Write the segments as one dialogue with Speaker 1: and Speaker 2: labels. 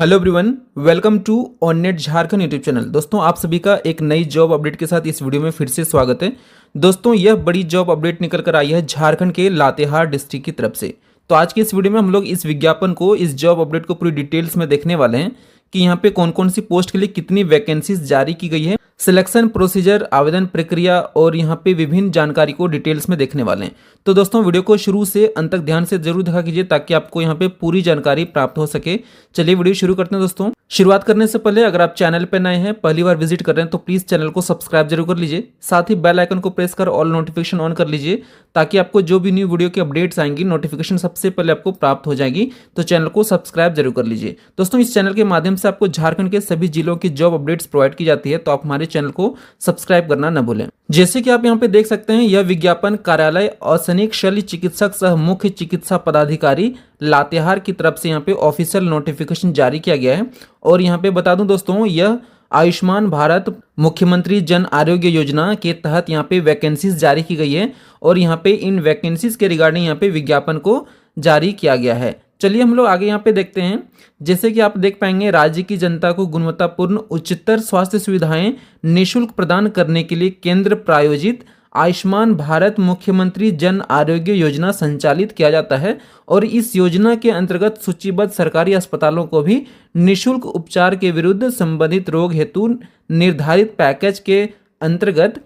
Speaker 1: Hello everyone, welcome to on net Jharkhand YouTube channel. दोस्तों, आप सभी का एक नई जॉब अपडेट के साथ इस वीडियो में फिर से स्वागत है। दोस्तों, यह बड़ी जॉब अपडेट निकल कर आई है झारखंड के लातेहार डिस्ट्रिक्ट की तरफ से। तो आज की इस वीडियो में हम लोग इस विज्ञापन को, इस जॉब अपडेट को पूरी डिटेल्स में देखने वाले हैं कि यहाँ पे कौन कौन सी पोस्ट के लिए कितनी वैकेंसीज जारी की गई है, सिलेक्शन प्रोसीजर, आवेदन प्रक्रिया और यहाँ पे विभिन्न जानकारी को डिटेल्स में देखने वाले हैं। तो दोस्तों, वीडियो को शुरू से अंत तक ध्यान से जरूर देखा कीजिए ताकि आपको यहाँ पे पूरी जानकारी प्राप्त हो सके। चलिए वीडियो शुरू करते हैं। दोस्तों, शुरुआत करने से पहले अगर आप चैनल पर नए हैं, पहली बार विजिट कर रहे हैं, तो प्लीज चैनल को सब्सक्राइब जरूर कर लीजिए। साथ ही बेल आइकन को प्रेस कर ऑल नोटिफिकेशन ऑन कर लीजिए ताकि आपको जो भी न्यू वीडियो की अपडेट्स आएंगी नोटिफिकेशन सबसे पहले आपको प्राप्त हो जाएगी। तो चैनल को सब्सक्राइब जरूर कर लीजिए। दोस्तों, इस चैनल के माध्यम से आपको झारखंड के सभी जिलों की जॉब अपडेट्स प्रोवाइड की जाती है, तो आप हमारे चैनल को सब्सक्राइब करना न भूलें। जैसे कि आप यहाँ पे देख सकते हैं, यह विज्ञापन कार्यालय असैनिक शल्य चिकित्सक सह मुख्य चिकित्सा पदाधिकारी लातेहार की तरफ से यहाँ पे ऑफिशियल नोटिफिकेशन जारी किया गया है। और यहाँ पे बता दूं दोस्तों, यह आयुष्मान भारत मुख्यमंत्री जन आरोग्य योजना के तहत यहाँ पे वैकेंसीज जारी की गई है और यहाँ पे इन वैकेंसीज के रिगार्डिंग यहाँ पे विज्ञापन को जारी किया गया है। चलिए हम लोग आगे यहाँ पे देखते हैं। जैसे कि आप देख पाएंगे, राज्य की जनता को गुणवत्तापूर्ण उच्चतर स्वास्थ्य सुविधाएं निःशुल्क प्रदान करने के लिए केंद्र प्रायोजित आयुष्मान भारत मुख्यमंत्री जन आरोग्य योजना संचालित किया जाता है और इस योजना के अंतर्गत सूचीबद्ध सरकारी अस्पतालों को भी निःशुल्क उपचार के विरुद्ध संबंधित रोग हेतु निर्धारित पैकेज के अंतर्गत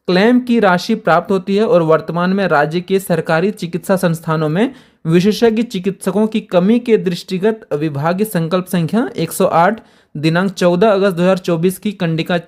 Speaker 1: क्लेम की राशि प्राप्त होती है। और वर्तमान में राज्य के सरकारी चिकित्सा संस्थानों में विशेषज्ञ चिकित्सकों की कमी के दृष्टिगत विभागीय संकल्प संख्या 108 दिनांक 14 अगस्त 2024 की कंडिका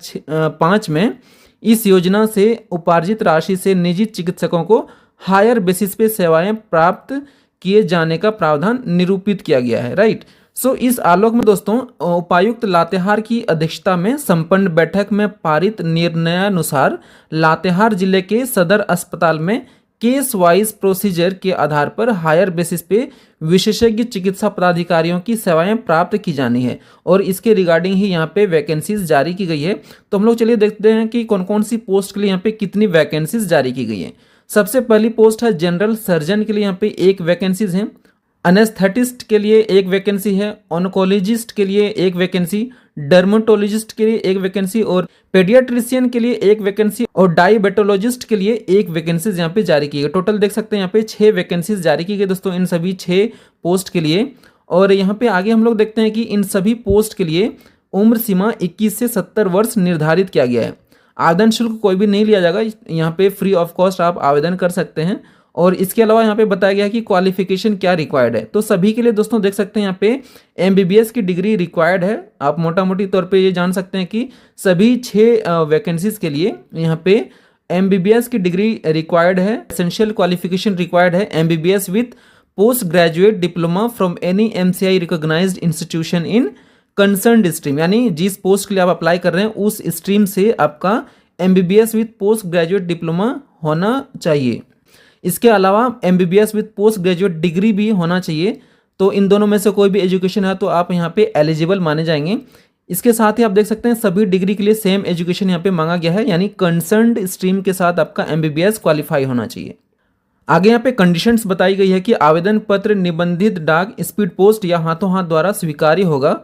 Speaker 1: 5 में इस योजना से उपार्जित राशि से निजी चिकित्सकों को हायर बेसिस पे सेवाएं प्राप्त किए जाने का प्रावधान निरूपित किया गया है। राइट। सो इस आलोक में दोस्तों, उपायुक्त लातेहार की अध्यक्षता में संपन्न बैठक में पारित निर्णयानुसार लातेहार जिले के सदर अस्पताल में केस वाइज प्रोसीजर के आधार पर हायर बेसिस पे विशेषज्ञ चिकित्सा पदाधिकारियों की सेवाएं प्राप्त की जानी है और इसके रिगार्डिंग ही यहाँ पे वैकेंसीज जारी की गई है। तो हम लोग चलिए देखते हैं कि कौन कौन सी पोस्ट के लिए यहाँ पे कितनी वैकेंसीज जारी की गई है। सबसे पहली पोस्ट है जनरल सर्जन के लिए, यहाँ पे एक वैकेंसीज है। एनेस्थेटिस्ट के लिए एक वैकेंसी है। ऑन्कोलॉजिस्ट के लिए एक वैकेंसी, डर्मेटोलॉजिस्ट के लिए एक वैकेंसी और पेडियाट्रिशियन के लिए एक वैकेंसी और डायबिटोलॉजिस्ट के लिए एक वैकेंसीज यहाँ पे जारी की गई। टोटल देख सकते हैं यहाँ पे 6 वैकेंसीज जारी की गई दोस्तों इन सभी 6 पोस्ट के लिए। और यहाँ पे आगे हम लोग देखते हैं कि इन सभी पोस्ट के लिए उम्र सीमा 21 से 70 वर्ष निर्धारित किया गया है। आवेदन शुल्क कोई भी नहीं लिया जाएगा, यहाँ पे फ्री ऑफ कॉस्ट आप आवेदन कर सकते हैं। और इसके अलावा यहाँ पे बताया गया है कि क्वालिफिकेशन क्या रिक्वायर्ड है। तो सभी के लिए दोस्तों देख सकते हैं यहाँ पे MBBS की डिग्री रिक्वायर्ड है। आप मोटा मोटी तौर पे ये जान सकते हैं कि सभी 6 वैकेंसीज के लिए यहाँ पे MBBS की डिग्री रिक्वायर्ड है। एसेंशियल क्वालिफिकेशन रिक्वायर्ड है MBBS with post graduate diploma from any MCI recognized institution in concern stream, यानी जिस पोस्ट के लिए आप अप्लाई कर रहे हैं उस स्ट्रीम से आपका MBBS with post graduate diploma होना चाहिए। इसके अलावा MBBS with post graduate degree भी होना चाहिए। तो इन दोनों में से कोई भी एजुकेशन है तो आप यहाँ पे एलिजिबल माने जाएंगे। इसके साथ ही आप देख सकते हैं सभी डिग्री के लिए सेम एजुकेशन यहाँ पे मांगा गया है, यानी कंसर्न्ड स्ट्रीम के साथ आपका MBBS क्वालिफाई होना चाहिए। आगे यहाँ पे कंडीशंस बताई गई है कि आवेदन पत्र निबंधित डाक, स्पीड पोस्ट या हाथों हाथ द्वारा स्वीकार्य होगा।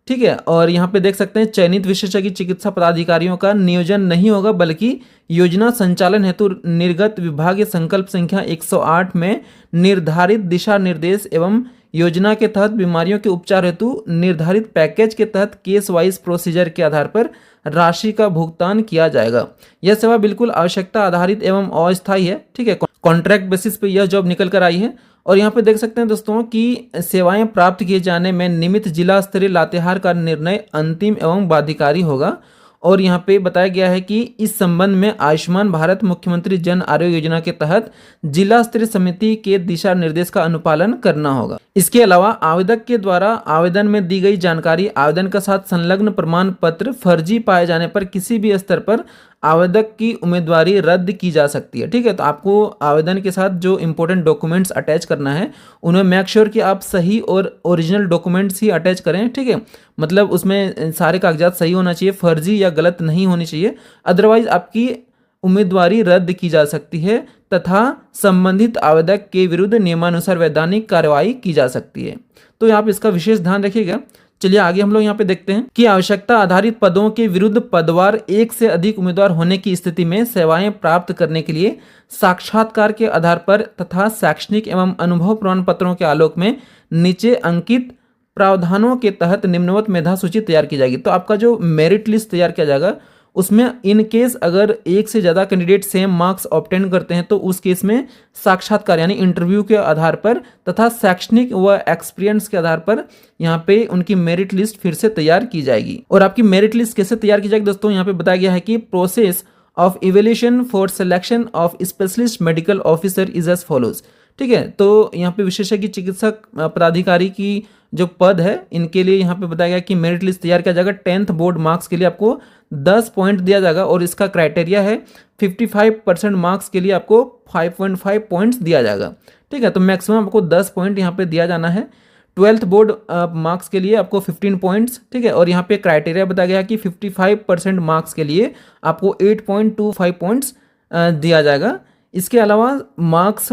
Speaker 1: ठीक है। और यहाँ पे देख सकते हैं चयनित विशेषज्ञ चिकित्सा पदाधिकारियों का नियोजन नहीं होगा, बल्कि योजना संचालन हेतु निर्गत विभागीय संकल्प संख्या 108 में निर्धारित दिशा निर्देश एवं योजना के तहत बीमारियों के उपचार हेतु निर्धारित पैकेज के तहत केस वाइज प्रोसीजर के आधार पर राशि का भुगतान किया जाएगा। यह सेवा बिल्कुल आवश्यकता आधारित एवं अस्थायी है। ठीक है। कॉन्ट्रैक्ट बेसिस पे यह जॉब निकल कर आई है। और यहाँ पे देख सकते हैं दोस्तों कि सेवाएं प्राप्त किए जाने में निमित्त जिला स्तरीय लातेहार का निर्णय अंतिम एवं बाध्यकारी होगा। और यहाँ पे बताया गया है कि इस संबंध में आयुष्मान भारत मुख्यमंत्री जन आरोग्य योजना के तहत जिला स्तरीय समिति के दिशा निर्देश का अनुपालन करना होगा। इसके अलावा आवेदक के द्वारा आवेदन में दी गई जानकारी, आवेदन के साथ संलग्न प्रमाण पत्र फर्जी पाए जाने पर किसी भी स्तर पर आवेदक की उम्मीदवारी रद्द की जा सकती है। ठीक है। तो आपको आवेदन के साथ जो इंपॉर्टेंट डॉक्यूमेंट्स अटैच करना है उन्हें मेक श्योर कि आप सही और ओरिजिनल डॉक्यूमेंट्स ही अटैच करें। ठीक है। मतलब उसमें सारे कागजात सही होना चाहिए, फर्जी या गलत नहीं होनी चाहिए, अदरवाइज आपकी उम्मीदवारी रद्द की जा सकती है तथा संबंधित आवेदक के विरुद्ध नियमानुसार वैधानिक कार्रवाई की जा सकती है। तो आप इसका विशेष ध्यान रखिएगा। चलिए आगे हम लोग यहाँ पे देखते हैं कि आवश्यकता आधारित पदों के विरुद्ध पदवार एक से अधिक उम्मीदवार होने की स्थिति में सेवाएं प्राप्त करने के लिए साक्षात्कार के आधार पर तथा शैक्षणिक एवं अनुभव प्रमाण पत्रों के आलोक में नीचे अंकित प्रावधानों के तहत निम्नवत मेधा सूची तैयार की जाएगी। तो आपका जो मेरिट लिस्ट तैयार किया जाएगा उसमें इन केस अगर एक से ज़्यादा कैंडिडेट सेम मार्क्स ऑब्टेन करते हैं तो उस केस में साक्षात्कार यानी इंटरव्यू के आधार पर तथा शैक्षणिक व एक्सपीरियंस के आधार पर यहाँ पे उनकी मेरिट लिस्ट फिर से तैयार की जाएगी। और आपकी मेरिट लिस्ट कैसे तैयार की जाएगी दोस्तों, यहाँ पे बताया गया है कि process of evaluation for selection of specialist medical officer is as follows. ठीक है, तो यहाँ पे विशेषज्ञ चिकित्सक पदाधिकारी की जो पद है इनके लिए यहाँ पे बताया गया कि मेरिट लिस्ट तैयार किया जाएगा। 10th बोर्ड मार्क्स के लिए आपको 10 पॉइंट दिया जाएगा और इसका क्राइटेरिया है 55% मार्क्स के लिए आपको 5.5 पॉइंट्स दिया जाएगा। ठीक है, तो मैक्सिमम आपको 10 पॉइंट यहाँ पे दिया जाना है। 12th बोर्ड मार्क्स के लिए आपको 15 पॉइंट्स। ठीक है, और यहाँ पे क्राइटेरिया बताया गया कि 55% मार्क्स के लिए आपको 8.25 पॉइंट्स दिया जाएगा। इसके अलावा मार्क्स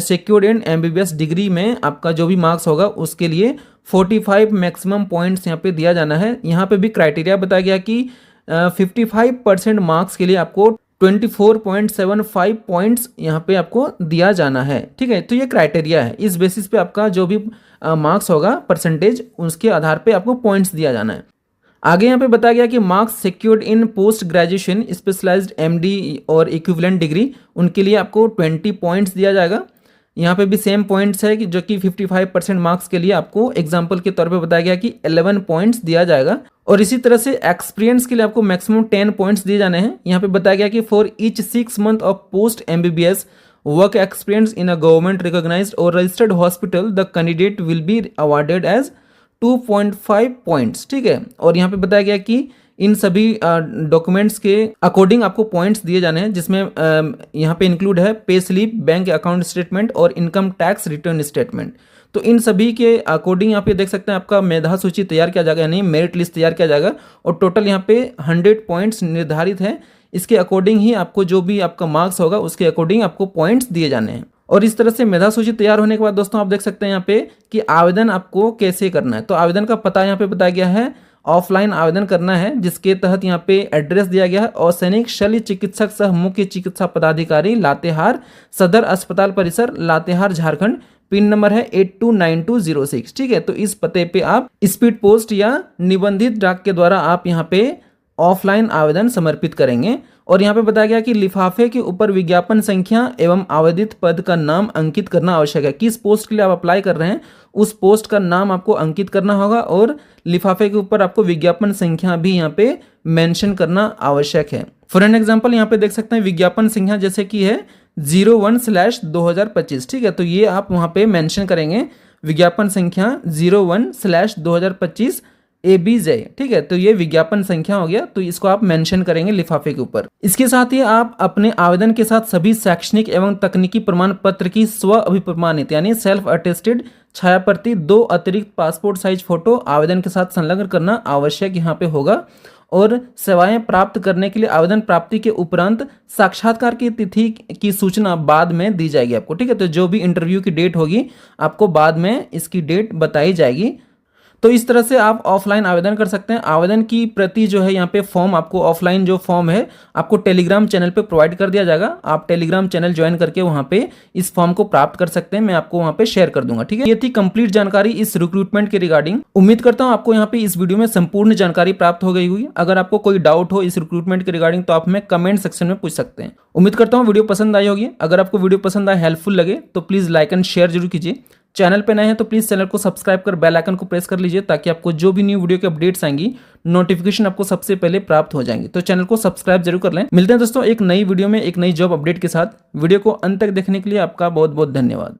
Speaker 1: सिक्योर्ड इन MBBS डिग्री में आपका जो भी मार्क्स होगा उसके लिए 45 मैक्सिमम पॉइंट्स यहाँ पे दिया जाना है। यहाँ पे भी क्राइटेरिया बताया गया कि 55% मार्क्स के लिए आपको 24.75 पॉइंट्स यहाँ पे आपको दिया जाना है। ठीक है, तो ये क्राइटेरिया है, इस बेसिस पे आपका जो भी मार्क्स होगा परसेंटेज उसके आधार पे आपको पॉइंट्स दिया जाना है। आगे यहाँ पे बताया गया कि marks secured in post graduation specialized MD और इक्विवेलेंट डिग्री उनके लिए आपको 20 पॉइंट्स दिया जाएगा। यहाँ पे भी सेम पॉइंट्स है कि जो कि 55% मार्क्स के लिए आपको एग्जाम्पल के तौर पे बताया गया कि 11 पॉइंट्स दिया जाएगा। और इसी तरह से एक्सपीरियंस के लिए आपको मैक्सिमम 10 पॉइंट्स दिए जाने हैं। यहाँ पे बताया गया कि for each 6 month of post MBBS work experience in a government recognised और registered hospital the candidate will be awarded as 2.5 points. ठीक है, और यहाँ पे बताया गया कि इन सभी डॉक्यूमेंट्स के अकॉर्डिंग आपको पॉइंट्स दिए जाने हैं, जिसमें यहाँ पे इंक्लूड है pay slip, bank account statement और इनकम टैक्स रिटर्न स्टेटमेंट। तो इन सभी के अकॉर्डिंग यहाँ पे देख सकते हैं आपका मेधा सूची तैयार किया जाएगा यानी मेरिट लिस्ट तैयार किया जाएगा और टोटल यहाँ पे 100 पॉइंट्स निर्धारित है। इसके अकॉर्डिंग ही आपको जो भी आपका मार्क्स होगा उसके अकॉर्डिंग आपको पॉइंट्स दिए जाने हैं। और इस तरह से मेधा सूची तैयार होने के बाद दोस्तों आप देख सकते हैं यहाँ पे कि आवेदन आपको कैसे करना है। तो आवेदन का पता यहाँ पे बताया गया है, ऑफलाइन आवेदन करना है, जिसके तहत यहाँ पे एड्रेस दिया गया है औसैनिक शल्य चिकित्सक सह मुख्य चिकित्सा पदाधिकारी लातेहार, सदर अस्पताल परिसर लातेहार झारखंड। पिन नंबर है 829206। ठीक है, तो इस पते पे आप स्पीड पोस्ट या निबंधित डाक के द्वारा आप यहाँ पे ऑफलाइन आवेदन समर्पित करेंगे। और यहाँ पे बताया गया कि लिफाफे के ऊपर विज्ञापन संख्या एवं आवेदित पद का नाम अंकित करना आवश्यक है। किस पोस्ट के लिए आप अप्लाई कर रहे हैं उस पोस्ट का नाम आपको अंकित करना होगा और लिफाफे के ऊपर आपको विज्ञापन संख्या भी यहाँ पे मेंशन करना आवश्यक है। फॉर एन एग्जांपल यहाँ पे देख सकते हैं विज्ञापन संख्या जैसे कि है 01/2025। ठीक है, तो ये आप वहाँ पे मेंशन करेंगे विज्ञापन संख्या 01/2025 ABJ। ठीक है, तो ये विज्ञापन संख्या हो गया, तो इसको आप मेंशन करेंगे लिफाफे के ऊपर। इसके साथ ही आप अपने आवेदन के साथ सभी शैक्षणिक एवं तकनीकी प्रमाण पत्र की स्व अभिप्रमाणित यानी सेल्फ अटेस्टेड छाया प्रति 2 अतिरिक्त पासपोर्ट साइज फोटो आवेदन के साथ संलग्न करना आवश्यक यहाँ पे होगा। और सेवाएं प्राप्त करने के लिए आवेदन प्राप्ति के उपरांत साक्षात्कार की तिथि की सूचना बाद में दी जाएगी आपको। ठीक है, तो जो भी इंटरव्यू की डेट होगी आपको बाद में इसकी डेट बताई जाएगी। तो इस तरह से आप ऑफलाइन आवेदन कर सकते हैं। आवेदन की प्रति जो है यहाँ पे फॉर्म आपको ऑफलाइन जो फॉर्म है आपको टेलीग्राम चैनल पे प्रोवाइड कर दिया जाएगा। आप टेलीग्राम चैनल ज्वाइन करके वहाँ पे इस फॉर्म को प्राप्त कर सकते हैं, मैं आपको वहाँ पे शेयर कर दूंगा। ठीक है, ये थी कंप्लीट जानकारी इस रिक्रूटमेंट के रिगार्डिंग। उम्मीद करता हूँ आपको यहाँ पे इस वीडियो में संपूर्ण जानकारी प्राप्त हो गई हुई। अगर आपको कोई डाउट हो इस रिक्रूटमेंट के रिगार्डिंग तो आप हमें कमेंट सेक्शन में पूछ सकते हैं। उम्मीद करता हूँ वीडियो पसंद आई होगी। अगर आपको वीडियो पसंद आए, हेल्पफुल लगे तो प्लीज लाइक एंड शेयर जरूर कीजिए। चैनल पे नए हैं तो प्लीज चैनल को सब्सक्राइब कर बेल आइकन को प्रेस कर लीजिए ताकि आपको जो भी न्यू वीडियो की अपडेट्स आएंगी नोटिफिकेशन आपको सबसे पहले प्राप्त हो जाएंगी। तो चैनल को सब्सक्राइब जरूर कर लें। मिलते हैं दोस्तों एक नई वीडियो में एक नई जॉब अपडेट के साथ। वीडियो को अंत तक देखने के लिए आपका बहुत बहुत धन्यवाद।